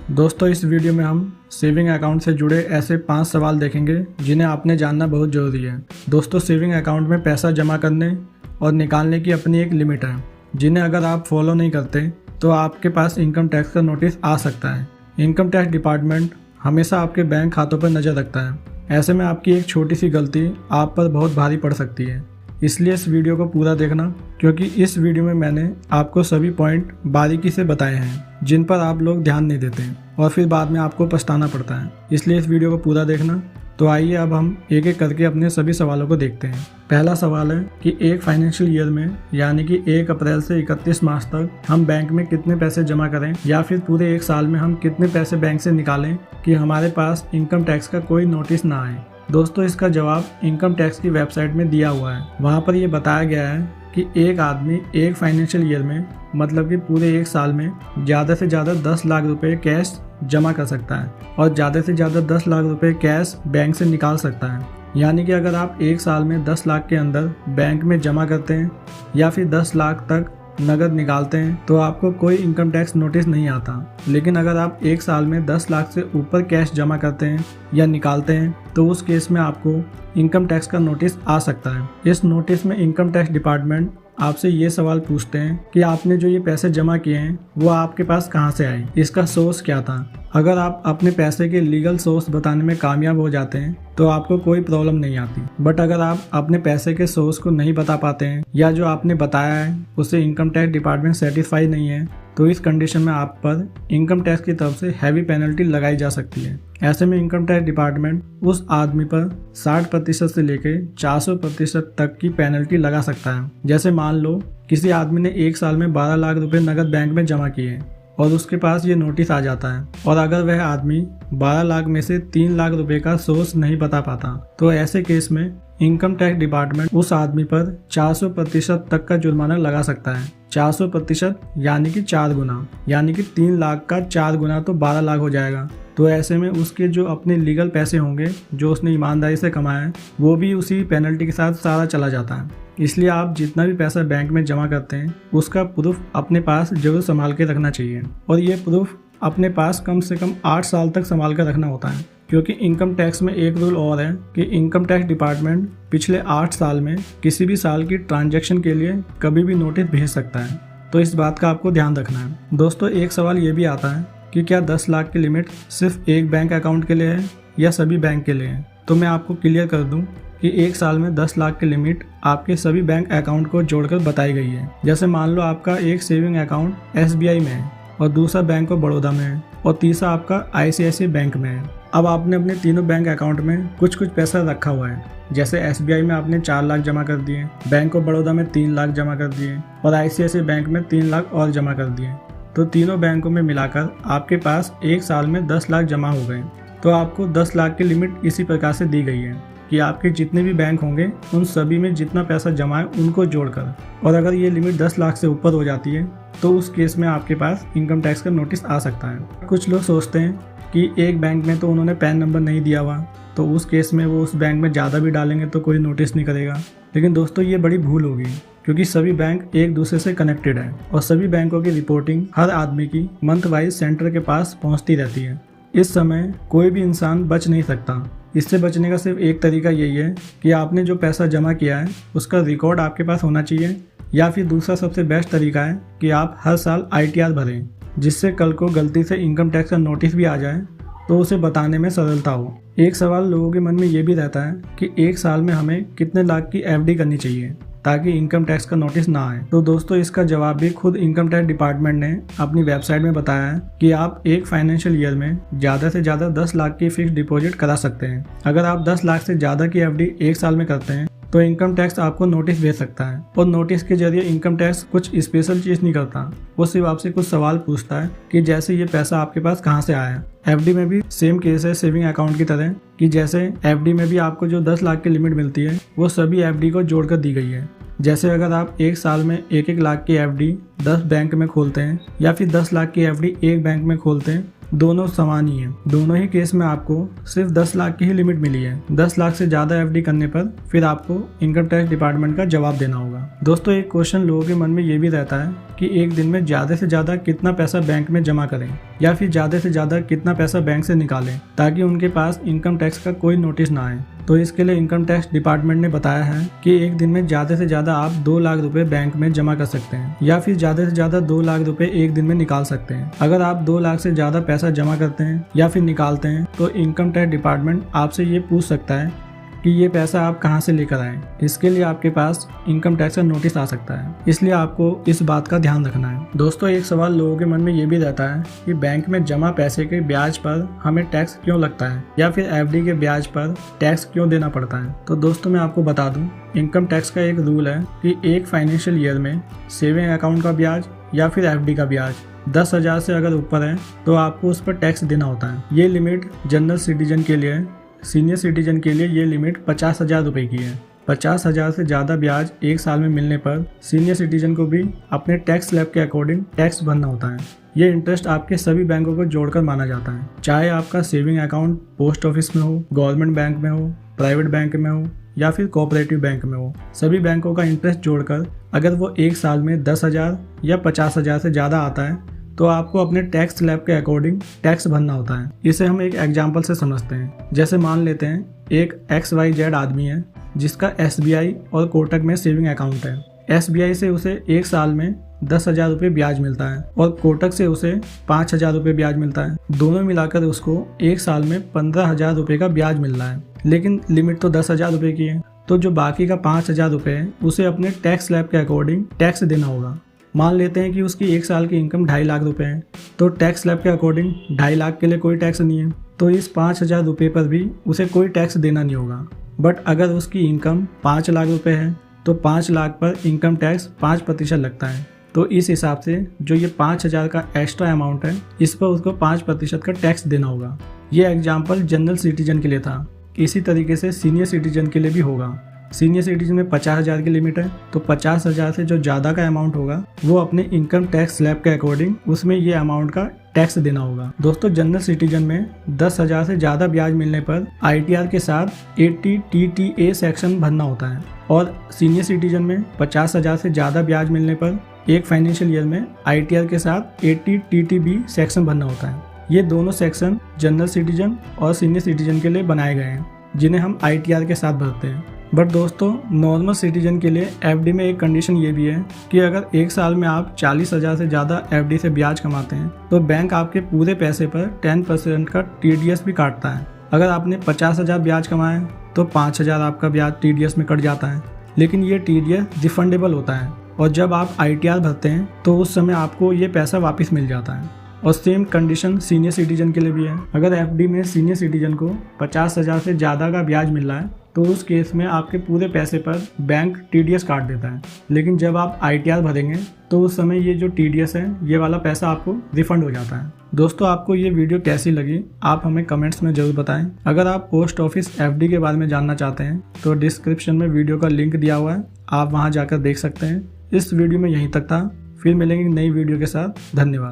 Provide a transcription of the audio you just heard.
दोस्तों इस वीडियो में हम सेविंग अकाउंट से जुड़े ऐसे 5 सवाल देखेंगे जिन्हें आपने जानना बहुत ज़रूरी है। दोस्तों सेविंग अकाउंट में पैसा जमा करने और निकालने की अपनी एक लिमिट है, जिन्हें अगर आप फॉलो नहीं करते तो आपके पास इनकम टैक्स का नोटिस आ सकता है। इनकम टैक्स डिपार्टमेंट हमेशा आपके बैंक खातों पर नज़र रखता है। ऐसे में आपकी एक छोटी सी गलती आप पर बहुत भारी पड़ सकती है। इसलिए इस वीडियो को पूरा देखना, क्योंकि इस वीडियो में मैंने आपको सभी पॉइंट बारीकी से बताए हैं जिन पर आप लोग ध्यान नहीं देते और फिर बाद में आपको पछताना पड़ता है। इसलिए इस वीडियो को पूरा देखना। तो आइए अब हम एक एक करके अपने सभी सवालों को देखते हैं। पहला सवाल है कि एक फाइनेंशियल ईयर में यानी कि 1 अप्रैल से 31 मार्च तक हम बैंक में कितने पैसे जमा करें, या फिर पूरे एक साल में हम कितने पैसे बैंक से निकालें कि हमारे पास इनकम टैक्स का कोई नोटिस ना आए। दोस्तों इसका जवाब इनकम टैक्स की वेबसाइट में दिया हुआ है। वहाँ पर यह बताया गया है कि एक आदमी एक फाइनेंशियल ईयर में मतलब कि पूरे एक साल में ज़्यादा से ज़्यादा 10 लाख रुपए कैश जमा कर सकता है और ज़्यादा से ज़्यादा 10 लाख रुपए कैश बैंक से निकाल सकता है। यानी कि अगर आप एक साल में 10 लाख के अंदर बैंक में जमा करते हैं या फिर 10 लाख तक नगद निकालते हैं तो आपको कोई इनकम टैक्स नोटिस नहीं आता। लेकिन अगर आप एक साल में 10 लाख से ऊपर कैश जमा करते हैं या निकालते हैं तो उस केस में आपको इनकम टैक्स का नोटिस आ सकता है। इस नोटिस में इनकम टैक्स डिपार्टमेंट आपसे ये सवाल पूछते हैं कि आपने जो ये पैसे जमा किए हैं वो आपके पास कहाँ से आए, इसका सोर्स क्या था। अगर आप अपने पैसे के लीगल सोर्स बताने में कामयाब हो जाते हैं तो आपको कोई प्रॉब्लम नहीं आती। बट अगर आप अपने पैसे के सोर्स को नहीं बता पाते हैं या जो आपने बताया है उससे इनकम टैक्स डिपार्टमेंट सेटिस्फाई नहीं है तो इस कंडीशन में आप पर इनकम टैक्स की तरफ से हैवी पेनल्टी लगाई जा सकती है। ऐसे में इनकम टैक्स डिपार्टमेंट उस आदमी पर 60% से लेकर 400% तक की पेनल्टी लगा सकता है। जैसे मान लो किसी आदमी ने एक साल में 12 लाख रुपए नगद बैंक में जमा किए और उसके पास ये नोटिस आ जाता है और अगर वह आदमी 12 लाख में से 3 लाख रुपए का सोर्स नहीं बता पाता तो ऐसे केस में इनकम टैक्स डिपार्टमेंट उस आदमी पर 400% तक का जुर्माना लगा सकता है। 400% यानी कि 4 गुना, यानी कि 3 लाख का 4 गुना तो 12 लाख हो जाएगा। तो ऐसे में उसके जो अपने लीगल पैसे होंगे जो उसने ईमानदारी से कमाया है वो भी उसी पेनल्टी के साथ सारा चला जाता है। इसलिए आप जितना भी पैसा बैंक में जमा करते हैं उसका प्रूफ अपने पास जरूर संभाल के रखना चाहिए और ये प्रूफ अपने पास कम से कम 8 साल तक संभाल कर रखना होता है। क्योंकि इनकम टैक्स में एक रूल और है कि इनकम टैक्स डिपार्टमेंट पिछले 8 साल में किसी भी साल की ट्रांजैक्शन के लिए कभी भी नोटिस भेज सकता है। तो इस बात का आपको ध्यान रखना है। दोस्तों एक सवाल ये भी आता है कि क्या 10 लाख की लिमिट सिर्फ एक बैंक अकाउंट के लिए है या सभी बैंक के लिए है। तो मैं आपको क्लियर कर दूं कि एक साल में 10 लाख की लिमिट आपके सभी बैंक अकाउंट को जोड़कर बताई गई है। जैसे मान लो आपका एक सेविंग अकाउंट SBI में है और दूसरा बैंक ऑफ बड़ौदा में है और तीसरा आपका ICICI बैंक में है। अब आपने अपने तीनों बैंक अकाउंट में कुछ पैसा रखा हुआ है। जैसे SBI में आपने 4 लाख जमा कर दिए, बैंक ऑफ बड़ौदा में 3 लाख जमा कर दिए और ICICI बैंक में 3 लाख और जमा कर दिए। तो तीनों बैंकों में मिलाकर आपके पास एक साल में 10 लाख जमा हो गए। तो आपको 10 लाख की लिमिट इसी प्रकार से दी गई है कि आपके जितने भी बैंक होंगे उन सभी में जितना पैसा जमा है उनको जोड़कर, और अगर ये लिमिट 10 लाख से ऊपर हो जाती है तो उस केस में आपके पास इनकम टैक्स का नोटिस आ सकता है। कुछ लोग सोचते हैं कि एक बैंक में तो उन्होंने पैन नंबर नहीं दिया हुआ तो उस केस में वो उस बैंक में ज़्यादा भी डालेंगे तो कोई नोटिस नहीं करेगा। लेकिन दोस्तों ये बड़ी भूल होगी, क्योंकि सभी बैंक एक दूसरे से कनेक्टेड है और सभी बैंकों की रिपोर्टिंग हर आदमी की मंथ वाइज सेंटर के पास पहुंचती रहती है। इस समय कोई भी इंसान बच नहीं सकता। इससे बचने का सिर्फ एक तरीका यही है कि आपने जो पैसा जमा किया है उसका रिकॉर्ड आपके पास होना चाहिए, या फिर दूसरा सबसे बेस्ट तरीका है कि आप हर साल ITR भरें, जिससे कल को गलती से इनकम टैक्स का नोटिस भी आ जाए तो उसे बताने में सरलता हो। एक सवाल लोगों के मन में ये भी रहता है कि एक साल में हमें कितने लाख की FD करनी चाहिए ताकि इनकम टैक्स का नोटिस ना आए। तो दोस्तों इसका जवाब भी खुद इनकम टैक्स डिपार्टमेंट ने अपनी वेबसाइट में बताया है कि आप एक फाइनेंशियल ईयर में ज़्यादा से ज़्यादा 10 लाख की फिक्स डिपॉजिट करा सकते हैं। अगर आप 10 लाख से ज़्यादा की FD एक साल में करते हैं तो इनकम टैक्स आपको नोटिस भेज सकता है और नोटिस के जरिए इनकम टैक्स कुछ स्पेशल चीज़ नहीं करता, वो सिर्फ आपसे कुछ सवाल पूछता है कि जैसे ये पैसा आपके पास कहाँ से आया। FD में भी सेम केस है सेविंग अकाउंट की तरह, कि जैसे FD में भी आपको जो 10 लाख की लिमिट मिलती है वो सभी FD को जोड़कर दी गई है। जैसे अगर आप एक साल में 1-1 लाख की FD 10 बैंक में खोलते हैं या फिर 10 लाख की FD एक बैंक में खोलते हैं, दोनों समान ही हैं। दोनों ही केस में आपको सिर्फ 10 लाख की ही लिमिट मिली है। 10 लाख से ज़्यादा एफडी करने पर फिर आपको इनकम टैक्स डिपार्टमेंट का जवाब देना होगा। दोस्तों एक क्वेश्चन लोगों के मन में ये भी रहता है कि एक दिन में ज़्यादा से ज़्यादा कितना पैसा बैंक में जमा करें या फिर ज़्यादा से ज़्यादा कितना पैसा बैंक से निकालें ताकि उनके पास इनकम टैक्स का कोई नोटिस ना आए। तो इसके लिए इनकम टैक्स डिपार्टमेंट ने बताया है कि एक दिन में ज़्यादा से ज़्यादा आप 2 लाख रुपए बैंक में जमा कर सकते हैं या फिर ज़्यादा से ज़्यादा 2 लाख रुपए एक दिन में निकाल सकते हैं। अगर आप 2 लाख से ज़्यादा पैसा जमा करते हैं या फिर निकालते हैं तो इनकम टैक्स डिपार्टमेंट आपसे ये पूछ सकता है कि ये पैसा आप कहां से लेकर आए। इसके लिए आपके पास इनकम टैक्स का नोटिस आ सकता है, इसलिए आपको इस बात का ध्यान रखना है। दोस्तों एक सवाल लोगों के मन में ये भी रहता है कि बैंक में जमा पैसे के ब्याज पर हमें टैक्स क्यों लगता है या फिर एफडी के ब्याज पर टैक्स क्यों देना पड़ता है। तो दोस्तों मैं आपको बता दूं, इनकम टैक्स का एक रूल है कि एक फाइनेंशियल ईयर में सेविंग अकाउंट का ब्याज या फिर एफडी का ब्याज 10,000 से अगर ऊपर है तो आपको उस पर टैक्स देना होता है। ये लिमिट जनरल सिटीजन के लिए, सीनियर सिटीजन के लिए ये लिमिट 50,000 रुपये की है। 50,000 से ज़्यादा ब्याज एक साल में मिलने पर सीनियर सिटीजन को भी अपने टैक्स स्लैब के अकॉर्डिंग टैक्स भरना होता है। ये इंटरेस्ट आपके सभी बैंकों को जोड़कर माना जाता है, चाहे आपका सेविंग अकाउंट पोस्ट ऑफिस में हो, गवर्नमेंट बैंक में हो, प्राइवेट बैंक में हो या फिर कोऑपरेटिव बैंक में हो। सभी बैंकों का इंटरेस्ट जोड़कर अगर वो एक साल में 10,000 या 50,000 से ज़्यादा आता है तो आपको अपने टैक्स स्लैब के अकॉर्डिंग टैक्स भरना होता है। इसे हम एक एग्जांपल से समझते हैं। जैसे मान लेते हैं एक XYZ आदमी है जिसका SBI और कोटक में सेविंग अकाउंट है। SBI से उसे एक साल में 10,000 रुपये ब्याज मिलता है और कोटक से उसे 5,000 रुपये ब्याज मिलता है। दोनों मिलाकर उसको एक साल में 15,000 रुपये का ब्याज मिल रहा है, लेकिन लिमिट तो 10,000 रुपये की है। तो जो बाकी का 5,000 रुपये है उसे अपने टैक्स स्लैब के अकॉर्डिंग टैक्स देना होगा। मान लेते हैं कि उसकी एक साल की इनकम 2.5 लाख रुपए है, तो टैक्स स्लैब के अकॉर्डिंग 2.5 लाख के लिए कोई टैक्स नहीं है, तो इस 5,000 रुपये पर भी उसे कोई टैक्स देना नहीं होगा। बट अगर उसकी इनकम 5 लाख रुपए है तो 5 लाख पर इनकम टैक्स 5% लगता है। तो इस हिसाब से जो ये 5,000 का एक्स्ट्रा अमाउंट है इस पर उसको 5% का टैक्स देना होगा। ये एग्जाम्पल जनरल सिटीजन के लिए था, इसी तरीके से सीनियर सिटीजन के लिए भी होगा। सीनियर सिटीजन में 50,000 की लिमिट है, तो 50,000 से जो ज़्यादा का अमाउंट होगा वो अपने इनकम टैक्स स्लैब के अकॉर्डिंग उसमें ये अमाउंट का टैक्स देना होगा। दोस्तों जनरल सिटीजन में 10,000 से ज़्यादा ब्याज मिलने पर ITR के साथ 80 TTA सेक्शन भरना होता है और सीनियर सिटीजन में 50,000 से ज़्यादा ब्याज मिलने पर एक फाइनेंशियल ईयर में ITR के साथ 80 TTB सेक्शन भरना होता है। ये दोनों सेक्शन जनरल सिटीजन और सीनियर सिटीजन के लिए बनाए गए हैं जिन्हें हम ITR के साथ भरते हैं। बट दोस्तों नॉर्मल सिटीजन के लिए एफडी में एक कंडीशन ये भी है कि अगर एक साल में आप 40,000 से ज़्यादा एफडी से ब्याज कमाते हैं तो बैंक आपके पूरे पैसे पर 10% का TDS भी काटता है। अगर आपने 50,000 ब्याज कमाए तो 5,000 आपका ब्याज TDS में कट जाता है, लेकिन ये TDS रिफंडेबल होता है और जब आप ITR भरते हैं तो उस समय आपको ये पैसा वापस मिल जाता है। और सेम कंडीशन सीनियर सिटीजन के लिए भी है। अगर एफडी में सीनियर सिटीजन को 50,000 से ज़्यादा का ब्याज मिल रहा है तो उस केस में आपके पूरे पैसे पर बैंक TDS काट देता है, लेकिन जब आप ITR भरेंगे तो उस समय ये जो TDS है ये वाला पैसा आपको रिफंड हो जाता है। दोस्तों आपको ये वीडियो कैसी लगी आप हमें कमेंट्स में ज़रूर बताएं। अगर आप पोस्ट ऑफिस FD के बारे में जानना चाहते हैं तो डिस्क्रिप्शन में वीडियो का लिंक दिया हुआ है, आप वहाँ जाकर देख सकते हैं। इस वीडियो में यहीं तक था, फिर मिलेंगे नई वीडियो के साथ। धन्यवाद।